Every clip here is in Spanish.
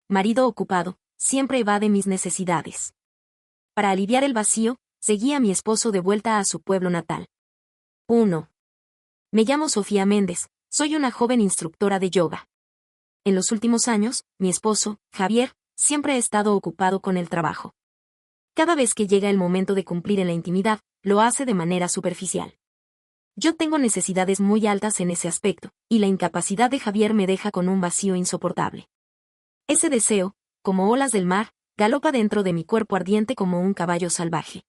marido ocupado, siempre evade mis necesidades. Para aliviar el vacío, seguí a mi esposo de vuelta a su pueblo natal. 1. Me llamo Sofía Méndez, soy una joven instructora de yoga. En los últimos años, mi esposo, Javier, siempre ha estado ocupado con el trabajo. Cada vez que llega el momento de cumplir en la intimidad, lo hace de manera superficial. Yo tengo necesidades muy altas en ese aspecto, y la incapacidad de Javier me deja con un vacío insoportable. Ese deseo, como olas del mar, galopa dentro de mi cuerpo ardiente como un caballo salvaje.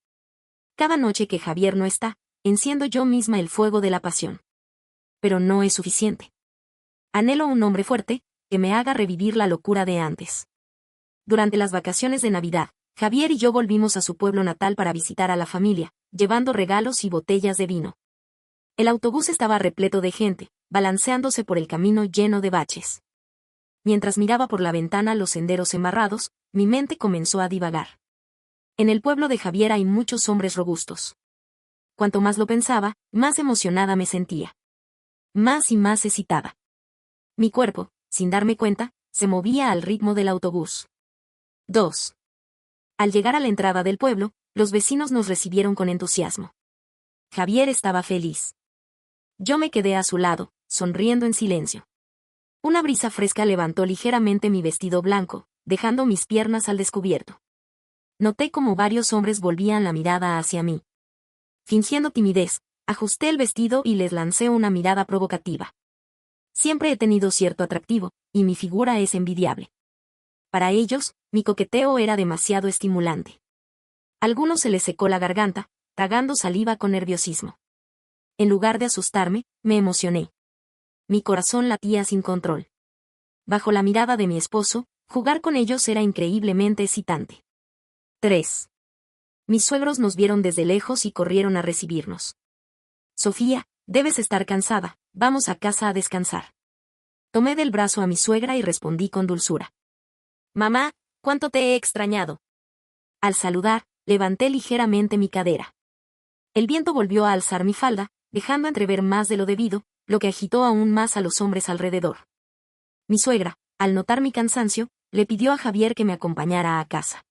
Cada noche que Javier no está, enciendo yo misma el fuego de la pasión. Pero no es suficiente. Anhelo un hombre fuerte, que me haga revivir la locura de antes. Durante las vacaciones de Navidad, Javier y yo volvimos a su pueblo natal para visitar a la familia, llevando regalos y botellas de vino. El autobús estaba repleto de gente, balanceándose por el camino lleno de baches. Mientras miraba por la ventana los senderos embarrados, mi mente comenzó a divagar. En el pueblo de Javier hay muchos hombres robustos. Cuanto más lo pensaba, más emocionada me sentía. Más y más excitada. Mi cuerpo, sin darme cuenta, se movía al ritmo del autobús. 2. Al llegar a la entrada del pueblo, los vecinos nos recibieron con entusiasmo. Javier estaba feliz. Yo me quedé a su lado, sonriendo en silencio. Una brisa fresca levantó ligeramente mi vestido blanco, dejando mis piernas al descubierto. Noté como varios hombres volvían la mirada hacia mí. Fingiendo timidez, ajusté el vestido y les lancé una mirada provocativa. Siempre he tenido cierto atractivo, y mi figura es envidiable. Para ellos, mi coqueteo era demasiado estimulante. A algunos se les secó la garganta, tragando saliva con nerviosismo. En lugar de asustarme, me emocioné. Mi corazón latía sin control. Bajo la mirada de mi esposo, jugar con ellos era increíblemente excitante. 3. Mis suegros nos vieron desde lejos y corrieron a recibirnos. Sofía, debes estar cansada, vamos a casa a descansar. Tomé del brazo a mi suegra y respondí con dulzura. Mamá, ¿cuánto te he extrañado? Al saludar, levanté ligeramente mi cadera. El viento volvió a alzar mi falda, dejando entrever más de lo debido, lo que agitó aún más a los hombres alrededor. Mi suegra, al notar mi cansancio, le pidió a Javier que me acompañara a casa.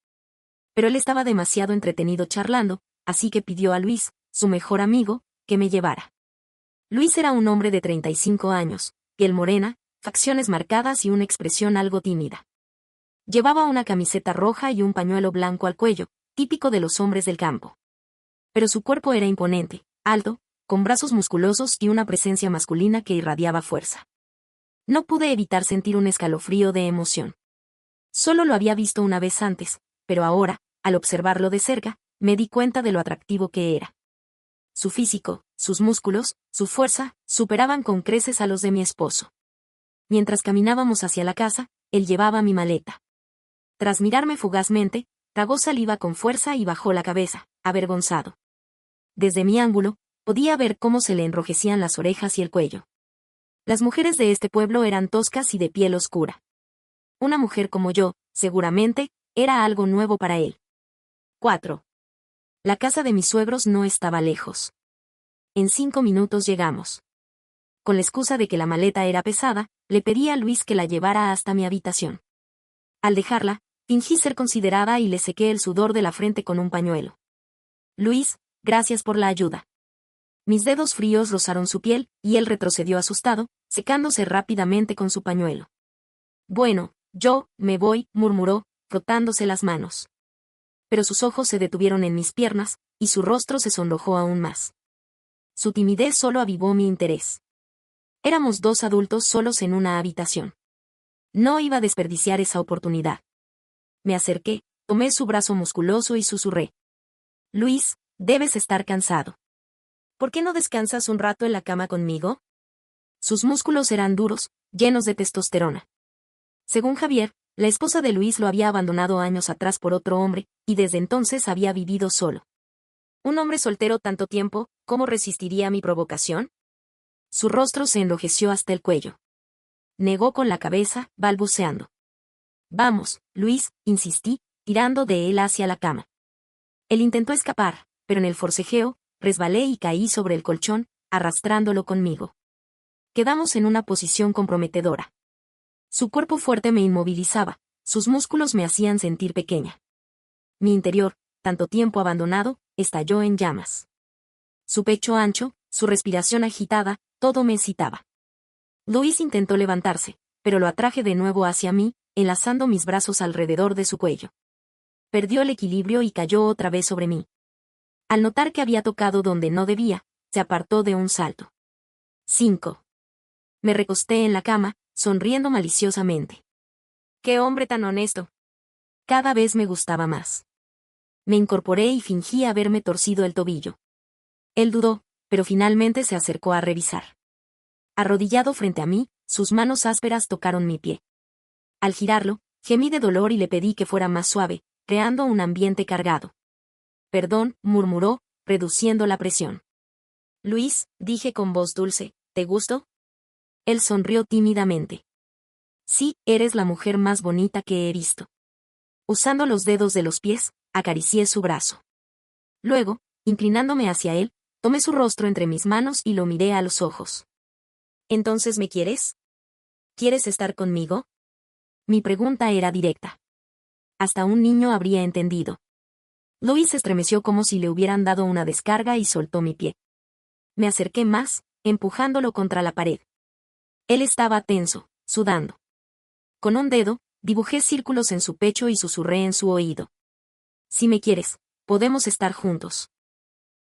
Pero él estaba demasiado entretenido charlando, así que pidió a Luis, su mejor amigo, que me llevara. Luis era un hombre de 35 años, piel morena, facciones marcadas y una expresión algo tímida. Llevaba una camiseta roja y un pañuelo blanco al cuello, típico de los hombres del campo. Pero su cuerpo era imponente, alto, con brazos musculosos y una presencia masculina que irradiaba fuerza. No pude evitar sentir un escalofrío de emoción. Solo lo había visto una vez antes, pero ahora, al observarlo de cerca, me di cuenta de lo atractivo que era. Su físico, sus músculos, su fuerza, superaban con creces a los de mi esposo. Mientras caminábamos hacia la casa, él llevaba mi maleta. Tras mirarme fugazmente, tragó saliva con fuerza y bajó la cabeza, avergonzado. Desde mi ángulo, podía ver cómo se le enrojecían las orejas y el cuello. Las mujeres de este pueblo eran toscas y de piel oscura. Una mujer como yo, seguramente, era algo nuevo para él. 4. La casa de mis suegros no estaba lejos. En 5 minutos llegamos. Con la excusa de que la maleta era pesada, le pedí a Luis que la llevara hasta mi habitación. Al dejarla, fingí ser considerada y le sequé el sudor de la frente con un pañuelo. Luis, gracias por la ayuda. Mis dedos fríos rozaron su piel, y él retrocedió asustado, secándose rápidamente con su pañuelo. Bueno, yo, me voy, murmuró, frotándose las manos. Pero sus ojos se detuvieron en mis piernas, y su rostro se sonrojó aún más. Su timidez solo avivó mi interés. Éramos 2 adultos solos en una habitación. No iba a desperdiciar esa oportunidad. Me acerqué, tomé su brazo musculoso y susurré. Luis, debes estar cansado. ¿Por qué no descansas un rato en la cama conmigo? Sus músculos eran duros, llenos de testosterona. Según Javier, la esposa de Luis lo había abandonado años atrás por otro hombre, y desde entonces había vivido solo. ¿Un hombre soltero tanto tiempo, cómo resistiría mi provocación? Su rostro se enrojeció hasta el cuello. Negó con la cabeza, balbuceando. Vamos, Luis, insistí, tirando de él hacia la cama. Él intentó escapar, pero en el forcejeo, resbalé y caí sobre el colchón, arrastrándolo conmigo. Quedamos en una posición comprometedora. Su cuerpo fuerte me inmovilizaba, Sus músculos me hacían sentir pequeña. Mi interior, tanto tiempo abandonado, estalló en llamas. Su pecho ancho, su respiración agitada, todo me excitaba. Luis intentó levantarse, pero lo atraje de nuevo hacia mí, enlazando mis brazos alrededor de su cuello. Perdió el equilibrio y cayó otra vez sobre mí. Al notar que había tocado donde no debía, se apartó de un salto. 5. Me recosté en la cama, sonriendo maliciosamente. ¡Qué hombre tan honesto! Cada vez me gustaba más. Me incorporé y fingí haberme torcido el tobillo. Él dudó, pero finalmente se acercó a revisar. Arrodillado frente a mí, sus manos ásperas tocaron mi pie. Al girarlo, gemí de dolor y le pedí que fuera más suave, creando un ambiente cargado. Perdón, murmuró, reduciendo la presión. Luis, dije con voz dulce, ¿te gusto? Él sonrió tímidamente. Sí, eres la mujer más bonita que he visto. Usando los dedos de los pies, acaricié su brazo. Luego, inclinándome hacia él, tomé su rostro entre mis manos y lo miré a los ojos. ¿Entonces me quieres? ¿Quieres estar conmigo? Mi pregunta era directa. Hasta un niño habría entendido. Luis se estremeció como si le hubieran dado una descarga y soltó mi pie. Me acerqué más, empujándolo contra la pared. Él estaba tenso, sudando. Con un dedo, dibujé círculos en su pecho y susurré en su oído. Si me quieres, podemos estar juntos.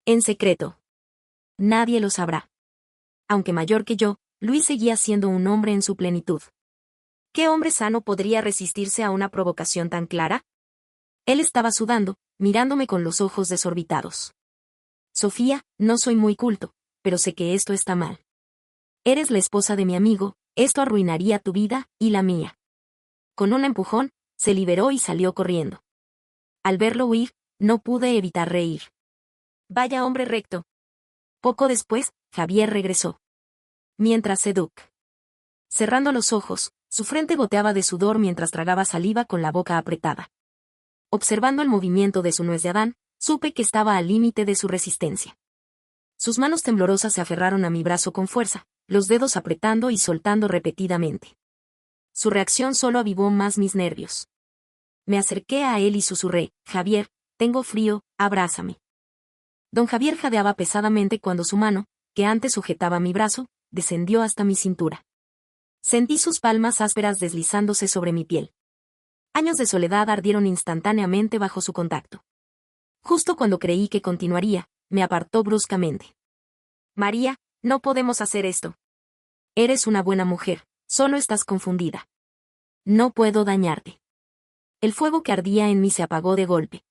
En secreto. Nadie lo sabrá. Aunque mayor que yo, Luis seguía siendo un hombre en su plenitud. ¿Qué hombre sano podría resistirse a una provocación tan clara? Él estaba sudando, mirándome con los ojos desorbitados. Sofía, no soy muy culto, pero sé que esto está mal. Eres la esposa de mi amigo, esto arruinaría tu vida, y la mía. Con un empujón, se liberó y salió corriendo. Al verlo huir, no pude evitar reír. Vaya hombre recto. Poco después, Javier regresó. Mientras Seduk. Cerrando los ojos, su frente goteaba de sudor mientras tragaba saliva con la boca apretada. Observando el movimiento de su nuez de Adán, supe que estaba al límite de su resistencia. Sus manos temblorosas se aferraron a mi brazo con fuerza, los dedos apretando y soltando repetidamente. Su reacción solo avivó más mis nervios. Me acerqué a él y susurré, Javier, tengo frío, abrázame. Don Javier jadeaba pesadamente cuando su mano, que antes sujetaba mi brazo, descendió hasta mi cintura. Sentí sus palmas ásperas deslizándose sobre mi piel. Años de soledad ardieron instantáneamente bajo su contacto. Justo cuando creí que continuaría, me apartó bruscamente. María, no podemos hacer esto. Eres una buena mujer, solo estás confundida. No puedo dañarte. El fuego que ardía en mí se apagó de golpe.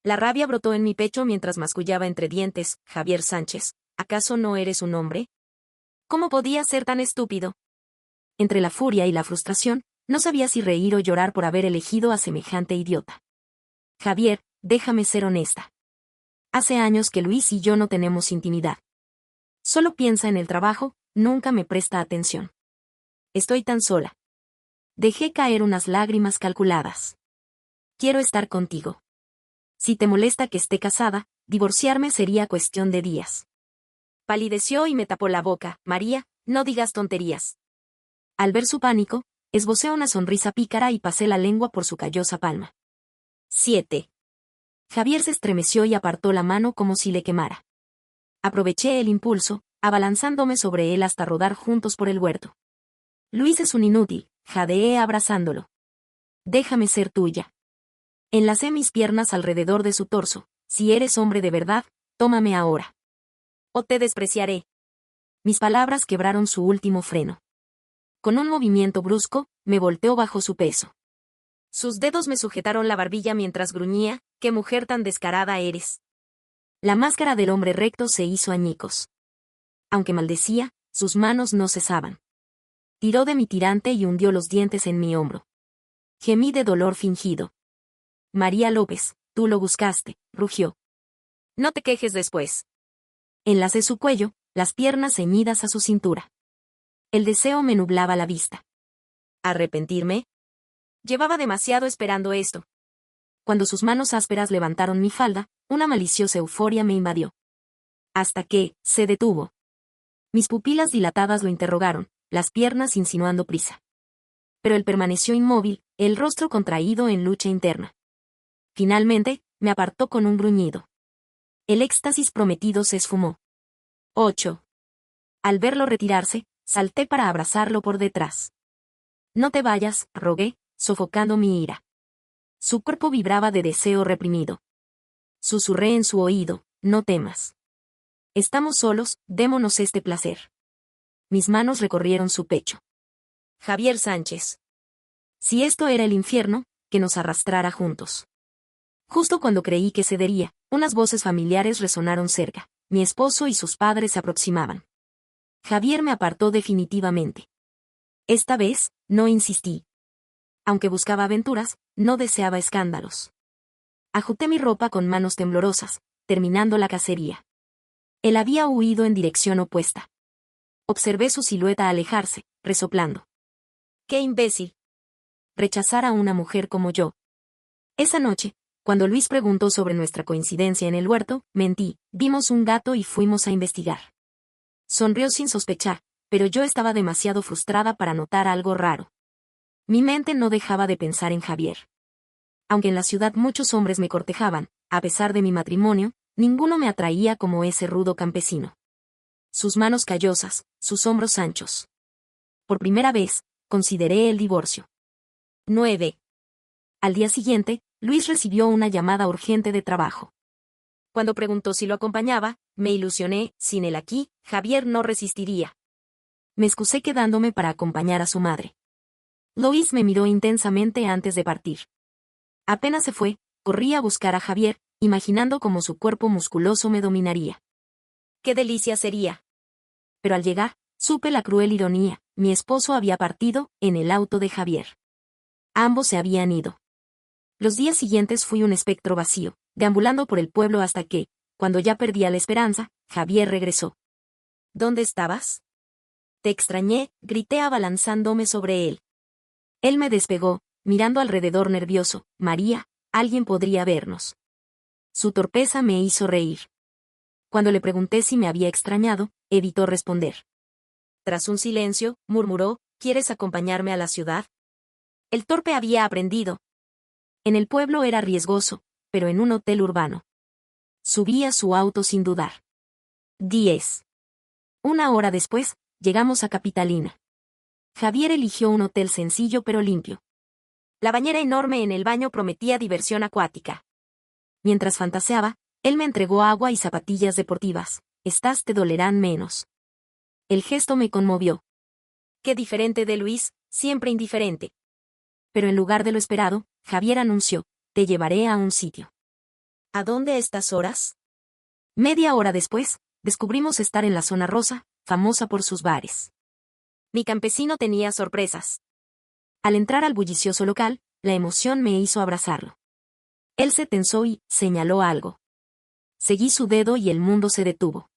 La rabia brotó en mi pecho mientras mascullaba entre dientes, Javier Sánchez, ¿acaso no eres un hombre? ¿Cómo podías ser tan estúpido? Entre la furia y la frustración, no sabía si reír o llorar por haber elegido a semejante idiota. Javier, déjame ser honesta. Hace años que Luis y yo no tenemos intimidad. Solo piensa en el trabajo, nunca me presta atención. Estoy tan sola. Dejé caer unas lágrimas calculadas. Quiero estar contigo. Si te molesta que esté casada, divorciarme sería cuestión de días. Palideció y me tapó la boca. María, no digas tonterías. Al ver su pánico, esbocé una sonrisa pícara y pasé la lengua por su callosa palma. 7. Javier se estremeció y apartó la mano como si le quemara. Aproveché el impulso, abalanzándome sobre él hasta rodar juntos por el huerto. Luis es un inútil, jadeé abrazándolo. Déjame ser tuya. Enlacé mis piernas alrededor de su torso. Si eres hombre de verdad, tómame ahora. O te despreciaré. Mis palabras quebraron su último freno. Con un movimiento brusco, me volteó bajo su peso. Sus dedos me sujetaron la barbilla mientras gruñía, «¡Qué mujer tan descarada eres!». La máscara del hombre recto se hizo añicos. Aunque maldecía, sus manos no cesaban. Tiró de mi tirante y hundió los dientes en mi hombro. Gemí de dolor fingido. María López, tú lo buscaste, rugió. No te quejes después. Enlacé su cuello, las piernas ceñidas a su cintura. El deseo me nublaba la vista. ¿Arrepentirme? Llevaba demasiado esperando esto. Cuando sus manos ásperas levantaron mi falda, una maliciosa euforia me invadió. Hasta que, se detuvo. Mis pupilas dilatadas lo interrogaron, las piernas insinuando prisa. Pero él permaneció inmóvil, el rostro contraído en lucha interna. Finalmente, me apartó con un gruñido. El éxtasis prometido se esfumó. 8. Al verlo retirarse, salté para abrazarlo por detrás. No te vayas, rogué, sofocando mi ira. Su cuerpo vibraba de deseo reprimido. Susurré en su oído, no temas. Estamos solos, démonos este placer. Mis manos recorrieron su pecho. Javier Sánchez. Si esto era el infierno, que nos arrastrara juntos. Justo cuando creí que cedería, unas voces familiares resonaron cerca. Mi esposo y sus padres se aproximaban. Javier me apartó definitivamente. Esta vez, no insistí. Aunque buscaba aventuras, no deseaba escándalos. Ajuté mi ropa con manos temblorosas, terminando la cacería. Él había huido en dirección opuesta. Observé su silueta alejarse, resoplando. ¡Qué imbécil! Rechazar a una mujer como yo. Esa noche, cuando Luis preguntó sobre nuestra coincidencia en el huerto, mentí, vimos un gato y fuimos a investigar. Sonrió sin sospechar, pero yo estaba demasiado frustrada para notar algo raro. Mi mente no dejaba de pensar en Javier. Aunque en la ciudad muchos hombres me cortejaban, a pesar de mi matrimonio, ninguno me atraía como ese rudo campesino. Sus manos callosas, sus hombros anchos. Por primera vez, consideré el divorcio. 9. Al día siguiente, Luis recibió una llamada urgente de trabajo. Cuando preguntó si lo acompañaba, me ilusioné, sin él aquí, Javier no resistiría. Me excusé quedándome para acompañar a su madre. Luis me miró intensamente antes de partir. Apenas se fue, corrí a buscar a Javier, imaginando cómo su cuerpo musculoso me dominaría. ¡Qué delicia sería! Pero al llegar, supe la cruel ironía, mi esposo había partido, en el auto de Javier. Ambos se habían ido. Los días siguientes fui un espectro vacío, deambulando por el pueblo hasta que, cuando ya perdía la esperanza, Javier regresó. ¿Dónde estabas? Te extrañé, grité abalanzándome sobre él. Él me despegó, mirando alrededor nervioso. María, alguien podría vernos. Su torpeza me hizo reír. Cuando le pregunté si me había extrañado, evitó responder. Tras un silencio, murmuró, ¿quieres acompañarme a la ciudad? El torpe había aprendido. En el pueblo era riesgoso, pero en un hotel urbano. Subí a su auto sin dudar. 10. Una hora después, llegamos a Capitalina. Javier eligió un hotel sencillo pero limpio. La bañera enorme en el baño prometía diversión acuática. Mientras fantaseaba, él me entregó agua y zapatillas deportivas. Estas te dolerán menos. El gesto me conmovió. Qué diferente de Luis, siempre indiferente. Pero en lugar de lo esperado, Javier anunció, te llevaré a un sitio. ¿A dónde a estas horas? Media hora después, descubrimos estar en la zona rosa, famosa por sus bares. Mi campesino tenía sorpresas. Al entrar al bullicioso local, la emoción me hizo abrazarlo. Él se tensó y señaló algo. Seguí su dedo y el mundo se detuvo.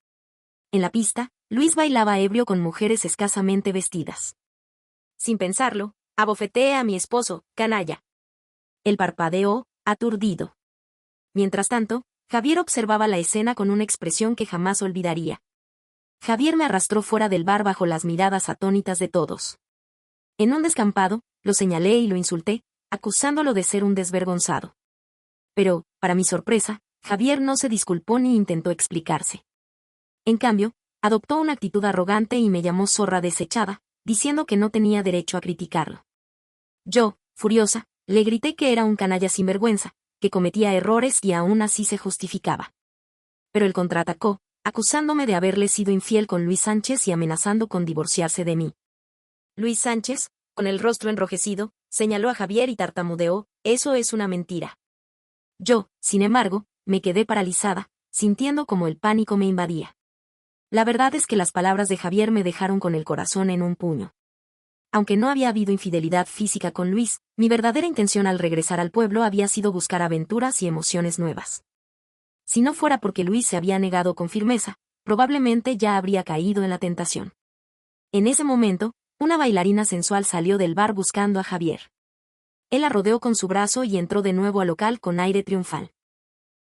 En la pista, Luis bailaba ebrio con mujeres escasamente vestidas. Sin pensarlo, abofeteé a mi esposo, canalla. Él parpadeó, aturdido. Mientras tanto, Javier observaba la escena con una expresión que jamás olvidaría. Javier me arrastró fuera del bar bajo las miradas atónitas de todos. En un descampado, lo señalé y lo insulté, acusándolo de ser un desvergonzado. Pero, para mi sorpresa, Javier no se disculpó ni intentó explicarse. En cambio, adoptó una actitud arrogante y me llamó zorra desechada, diciendo que no tenía derecho a criticarlo. Yo, furiosa, le grité que era un canalla sinvergüenza, que cometía errores y aún así se justificaba. Pero él contraatacó, acusándome de haberle sido infiel con Luis Sánchez y amenazando con divorciarse de mí. Luis Sánchez, con el rostro enrojecido, señaló a Javier y tartamudeó, eso es una mentira. Yo, sin embargo, me quedé paralizada, sintiendo como el pánico me invadía. La verdad es que las palabras de Javier me dejaron con el corazón en un puño. Aunque no había habido infidelidad física con Luis, mi verdadera intención al regresar al pueblo había sido buscar aventuras y emociones nuevas. Si no fuera porque Luis se había negado con firmeza, probablemente ya habría caído en la tentación. En ese momento, una bailarina sensual salió del bar buscando a Javier. Él la rodeó con su brazo y entró de nuevo al local con aire triunfal.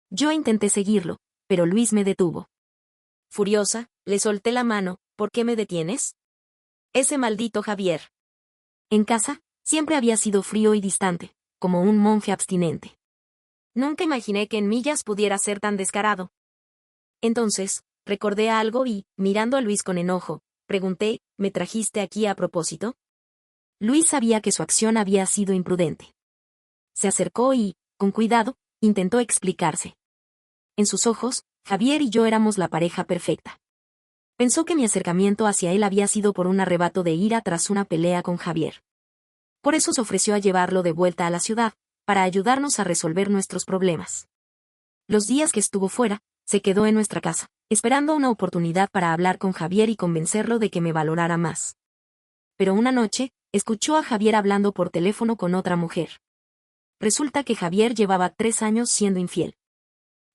Yo intenté seguirlo, pero Luis me detuvo. Furiosa, le solté la mano, ¿por qué me detienes? Ese maldito Javier. En casa, Siempre había sido frío y distante, como un monje abstinente. Nunca imaginé que en Millas pudiera ser tan descarado. Entonces, recordé algo y, mirando a Luis con enojo, pregunté, ¿me trajiste aquí a propósito? Luis sabía que su acción había sido imprudente. Se acercó y, con cuidado, intentó explicarse. En sus ojos, Javier y yo éramos la pareja perfecta. Pensó que mi acercamiento hacia él había sido por un arrebato de ira tras una pelea con Javier. Por eso se ofreció a llevarlo de vuelta a la ciudad, para ayudarnos a resolver nuestros problemas. Los días que estuvo fuera, se quedó en nuestra casa, esperando una oportunidad para hablar con Javier y convencerlo de que me valorara más. Pero una noche, escuchó a Javier hablando por teléfono con otra mujer. Resulta que Javier llevaba 3 años siendo infiel.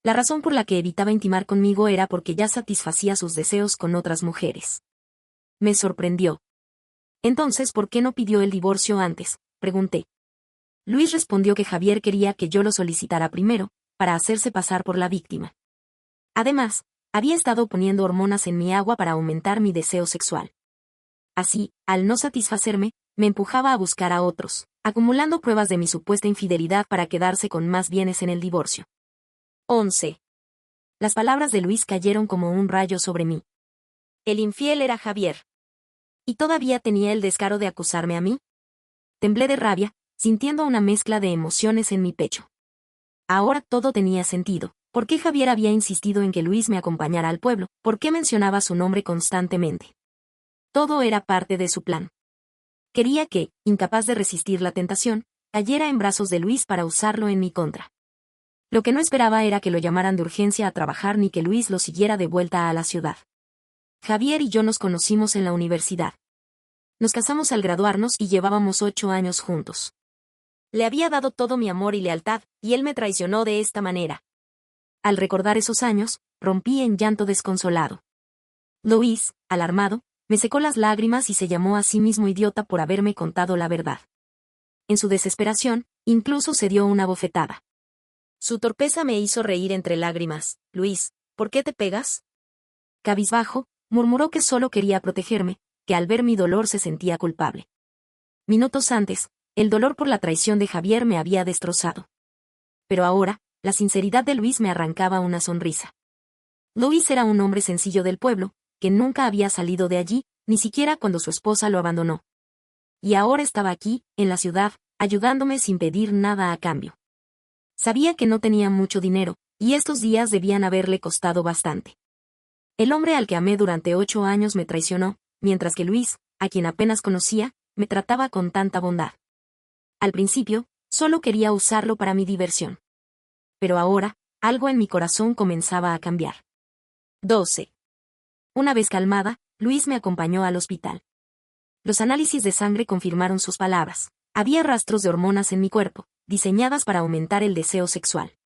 La razón por la que evitaba intimar conmigo era porque ya satisfacía sus deseos con otras mujeres. Me sorprendió. Entonces, ¿por qué no pidió el divorcio antes?, pregunté. Luis respondió que Javier quería que yo lo solicitara primero, para hacerse pasar por la víctima. Además, había estado poniendo hormonas en mi agua para aumentar mi deseo sexual. Así, al no satisfacerme, me empujaba a buscar a otros, acumulando pruebas de mi supuesta infidelidad para quedarse con más bienes en el divorcio. 11. Las palabras de Luis cayeron como un rayo sobre mí. El infiel era Javier. ¿Y todavía tenía el descaro de acusarme a mí? Temblé de rabia, sintiendo una mezcla de emociones en mi pecho. Ahora todo tenía sentido. ¿Por qué Javier había insistido en que Luis me acompañara al pueblo? ¿Por qué mencionaba su nombre constantemente? Todo era parte de su plan. Quería que, incapaz de resistir la tentación, cayera en brazos de Luis para usarlo en mi contra. Lo que no esperaba era que lo llamaran de urgencia a trabajar ni que Luis lo siguiera de vuelta a la ciudad. Javier y yo nos conocimos en la universidad. Nos casamos al graduarnos y llevábamos 8 años juntos. Le había dado todo mi amor y lealtad, y él me traicionó de esta manera. Al recordar esos años, rompí en llanto desconsolado. Luis, alarmado, me secó las lágrimas y se llamó a sí mismo idiota por haberme contado la verdad. En su desesperación, incluso se dio una bofetada. Su torpeza me hizo reír entre lágrimas. Luis, ¿por qué te pegas? Cabizbajo, murmuró que solo quería protegerme, que al ver mi dolor se sentía culpable. Minutos antes, el dolor por la traición de Javier me había destrozado. Pero ahora, la sinceridad de Luis me arrancaba una sonrisa. Luis era un hombre sencillo del pueblo, que nunca había salido de allí, ni siquiera cuando su esposa lo abandonó. Y ahora estaba aquí, en la ciudad, ayudándome sin pedir nada a cambio. Sabía que no tenía mucho dinero, y estos días debían haberle costado bastante. El hombre al que amé durante 8 años me traicionó, mientras que Luis, a quien apenas conocía, me trataba con tanta bondad. Al principio, solo quería usarlo para mi diversión. Pero ahora, algo en mi corazón comenzaba a cambiar. 12. Una vez calmada, Luis me acompañó al hospital. Los análisis de sangre confirmaron sus palabras. Había rastros de hormonas en mi cuerpo, diseñadas para aumentar el deseo sexual.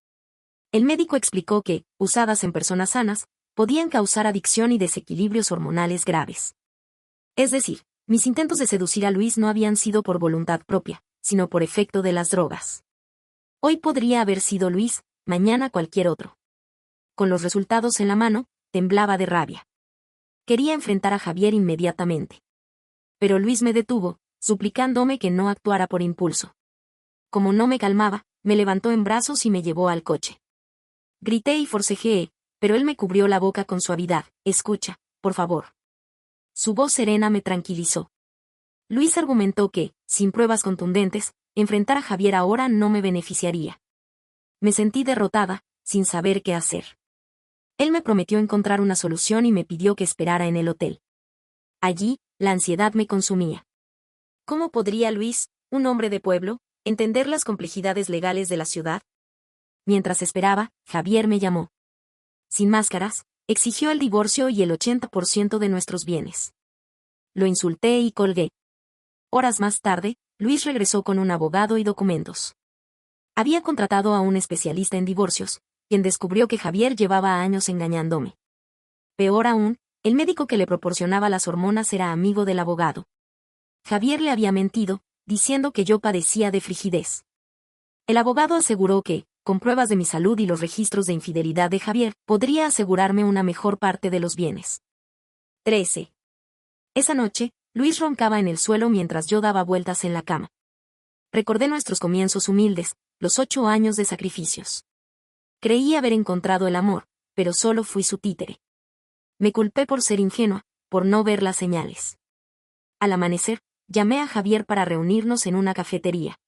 El médico explicó que, usadas en personas sanas, podían causar adicción y desequilibrios hormonales graves. Es decir, mis intentos de seducir a Luis no habían sido por voluntad propia, sino por efecto de las drogas. Hoy podría haber sido Luis, mañana cualquier otro. Con los resultados en la mano, temblaba de rabia. Quería enfrentar a Javier inmediatamente. Pero Luis me detuvo, suplicándome que no actuara por impulso. Como no me calmaba, me levantó en brazos y me llevó al coche. Grité y forcejeé, pero él me cubrió la boca con suavidad. Escucha, por favor. Su voz serena me tranquilizó. Luis argumentó que, sin pruebas contundentes, enfrentar a Javier ahora no me beneficiaría. Me sentí derrotada, sin saber qué hacer. Él me prometió encontrar una solución y me pidió que esperara en el hotel. Allí, la ansiedad me consumía. ¿Cómo podría Luis, un hombre de pueblo, entender las complejidades legales de la ciudad? Mientras esperaba, Javier me llamó. Sin máscaras, exigió el divorcio y el 80% de nuestros bienes. Lo insulté y colgué. Horas más tarde, Luis regresó con un abogado y documentos. Había contratado a un especialista en divorcios, quien descubrió que Javier llevaba años engañándome. Peor aún, el médico que le proporcionaba las hormonas era amigo del abogado. Javier le había mentido, diciendo que yo padecía de frigidez. El abogado aseguró que, con pruebas de mi salud y los registros de infidelidad de Javier, podría asegurarme una mejor parte de los bienes. 13. Esa noche, Luis roncaba en el suelo mientras yo daba vueltas en la cama. Recordé nuestros comienzos humildes, los 8 años de sacrificios. Creí haber encontrado el amor, pero solo fui su títere. Me culpé por ser ingenua, por no ver las señales. Al amanecer, llamé a Javier para reunirnos en una cafetería.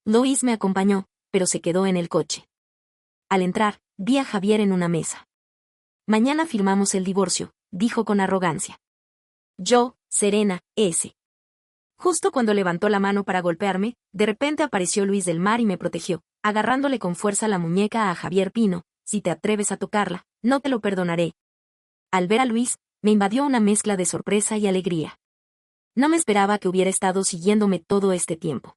Lois me acompañó, pero se quedó en el coche. Al entrar, vi a Javier en una mesa. Mañana firmamos el divorcio, dijo con arrogancia. Yo, Serena, S. Justo cuando levantó la mano para golpearme, de repente apareció Luis del Mar y me protegió, agarrándole con fuerza la muñeca a Javier Pino. Si te atreves a tocarla, no te lo perdonaré. Al ver a Luis, me invadió una mezcla de sorpresa y alegría. No me esperaba que hubiera estado siguiéndome todo este tiempo.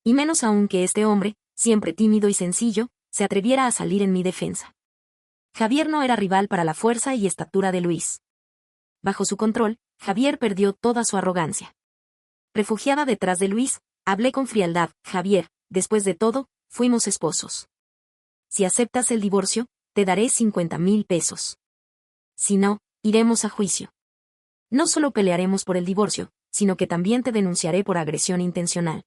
Y menos aún que este hombre, siempre tímido y sencillo, se atreviera a salir en mi defensa. Javier no era rival para la fuerza y estatura de Luis. Bajo su control, Javier perdió toda su arrogancia. Refugiada detrás de Luis, hablé con frialdad. Javier, después de todo, fuimos esposos. Si aceptas el divorcio, te daré 50,000 pesos. Si no, iremos a juicio. No solo pelearemos por el divorcio, sino que también te denunciaré por agresión intencional.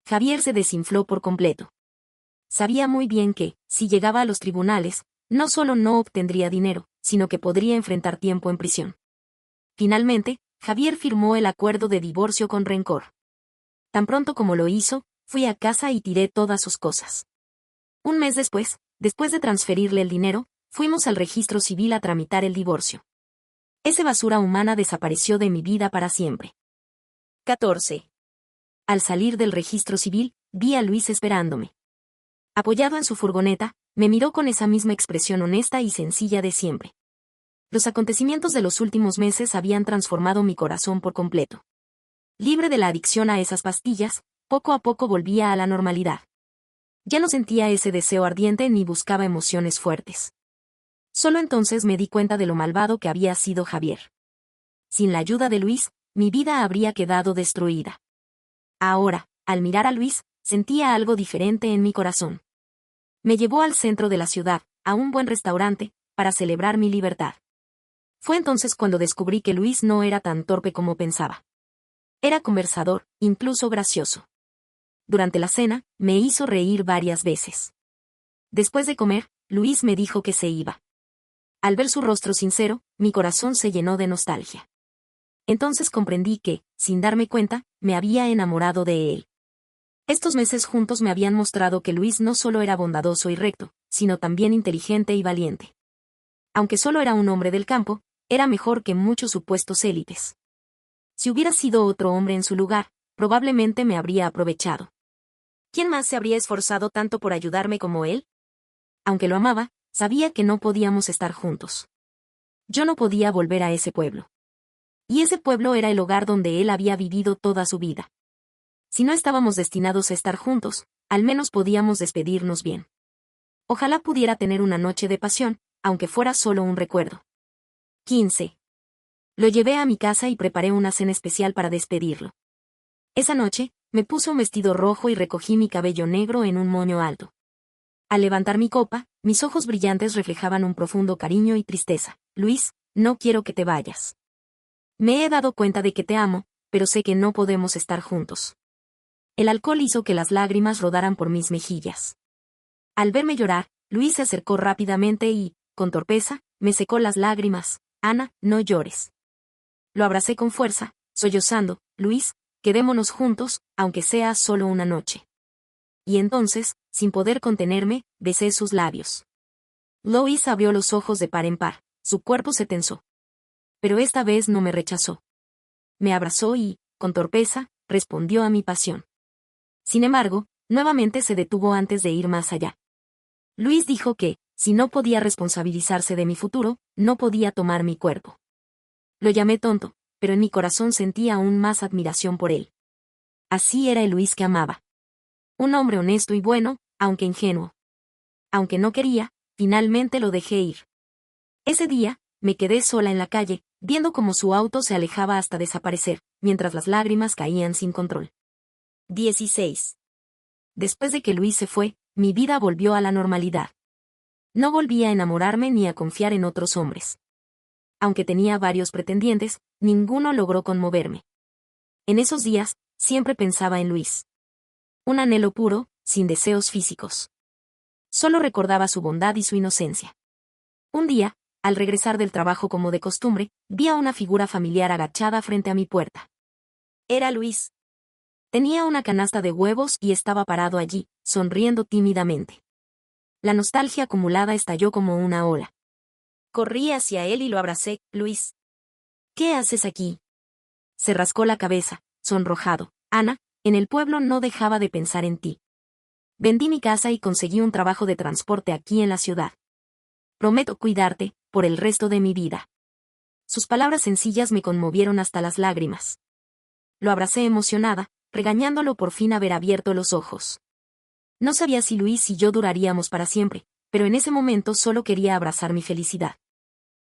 Javier se desinfló por completo. Sabía muy bien que, si llegaba a los tribunales, no solo no obtendría dinero, sino que podría enfrentar tiempo en prisión. Finalmente, Javier firmó el acuerdo de divorcio con rencor. Tan pronto como lo hizo, fui a casa y tiré todas sus cosas. Un mes después de transferirle el dinero, fuimos al registro civil a tramitar el divorcio. Esa basura humana desapareció de mi vida para siempre. 14. Al salir del registro civil, vi a Luis esperándome. Apoyado en su furgoneta, me miró con esa misma expresión honesta y sencilla de siempre. Los acontecimientos de los últimos meses habían transformado mi corazón por completo. Libre de la adicción a esas pastillas, poco a poco volvía a la normalidad. Ya no sentía ese deseo ardiente ni buscaba emociones fuertes. Solo entonces me di cuenta de lo malvado que había sido Javier. Sin la ayuda de Luis, mi vida habría quedado destruida. Ahora, al mirar a Luis, sentía algo diferente en mi corazón. Me llevó al centro de la ciudad, a un buen restaurante, para celebrar mi libertad. Fue entonces cuando descubrí que Luis no era tan torpe como pensaba. Era conversador, incluso gracioso. Durante la cena, me hizo reír varias veces. Después de comer, Luis me dijo que se iba. Al ver su rostro sincero, mi corazón se llenó de nostalgia. Entonces comprendí que, sin darme cuenta, me había enamorado de él. Estos meses juntos me habían mostrado que Luis no solo era bondadoso y recto, sino también inteligente y valiente. Aunque solo era un hombre del campo, era mejor que muchos supuestos élites. Si hubiera sido otro hombre en su lugar, probablemente me habría aprovechado. ¿Quién más se habría esforzado tanto por ayudarme como él? Aunque lo amaba, sabía que no podíamos estar juntos. Yo no podía volver a ese pueblo. Y ese pueblo era el hogar donde él había vivido toda su vida. Si no estábamos destinados a estar juntos, al menos podíamos despedirnos bien. Ojalá pudiera tener una noche de pasión, aunque fuera solo un recuerdo. 15. Lo llevé a mi casa y preparé una cena especial para despedirlo. Esa noche, me puse un vestido rojo y recogí mi cabello negro en un moño alto. Al levantar mi copa, mis ojos brillantes reflejaban un profundo cariño y tristeza. Luis, no quiero que te vayas. Me he dado cuenta de que te amo, pero sé que no podemos estar juntos. El alcohol hizo que las lágrimas rodaran por mis mejillas. Al verme llorar, Luis se acercó rápidamente y, con torpeza, me secó las lágrimas. Ana, no llores. Lo abracé con fuerza, sollozando. Luis, quedémonos juntos, aunque sea solo una noche. Y entonces, sin poder contenerme, besé sus labios. Lois abrió los ojos de par en par, su cuerpo se tensó. Pero esta vez no me rechazó. Me abrazó y, con torpeza, respondió a mi pasión. Sin embargo, nuevamente se detuvo antes de ir más allá. Luis dijo que, si no podía responsabilizarse de mi futuro, no podía tomar mi cuerpo. Lo llamé tonto, pero en mi corazón sentía aún más admiración por él. Así era el Luis que amaba. Un hombre honesto y bueno, aunque ingenuo. Aunque no quería, finalmente lo dejé ir. Ese día, me quedé sola en la calle, viendo cómo su auto se alejaba hasta desaparecer, mientras las lágrimas caían sin control. 16. Después de que Luis se fue, mi vida volvió a la normalidad. No volví a enamorarme ni a confiar en otros hombres. Aunque tenía varios pretendientes, ninguno logró conmoverme. En esos días, siempre pensaba en Luis. Un anhelo puro, sin deseos físicos. Solo recordaba su bondad y su inocencia. Un día, al regresar del trabajo como de costumbre, vi a una figura familiar agachada frente a mi puerta. Era Luis. Tenía una canasta de huevos y estaba parado allí, sonriendo tímidamente. La nostalgia acumulada estalló como una ola. Corrí hacia él y lo abracé. Luis. ¿Qué haces aquí? Se rascó la cabeza, sonrojado. Ana, en el pueblo no dejaba de pensar en ti. Vendí mi casa y conseguí un trabajo de transporte aquí en la ciudad. Prometo cuidarte, por el resto de mi vida. Sus palabras sencillas me conmovieron hasta las lágrimas. Lo abracé emocionada, regañándolo por fin haber abierto los ojos. No sabía si Luis y yo duraríamos para siempre, pero en ese momento solo quería abrazar mi felicidad.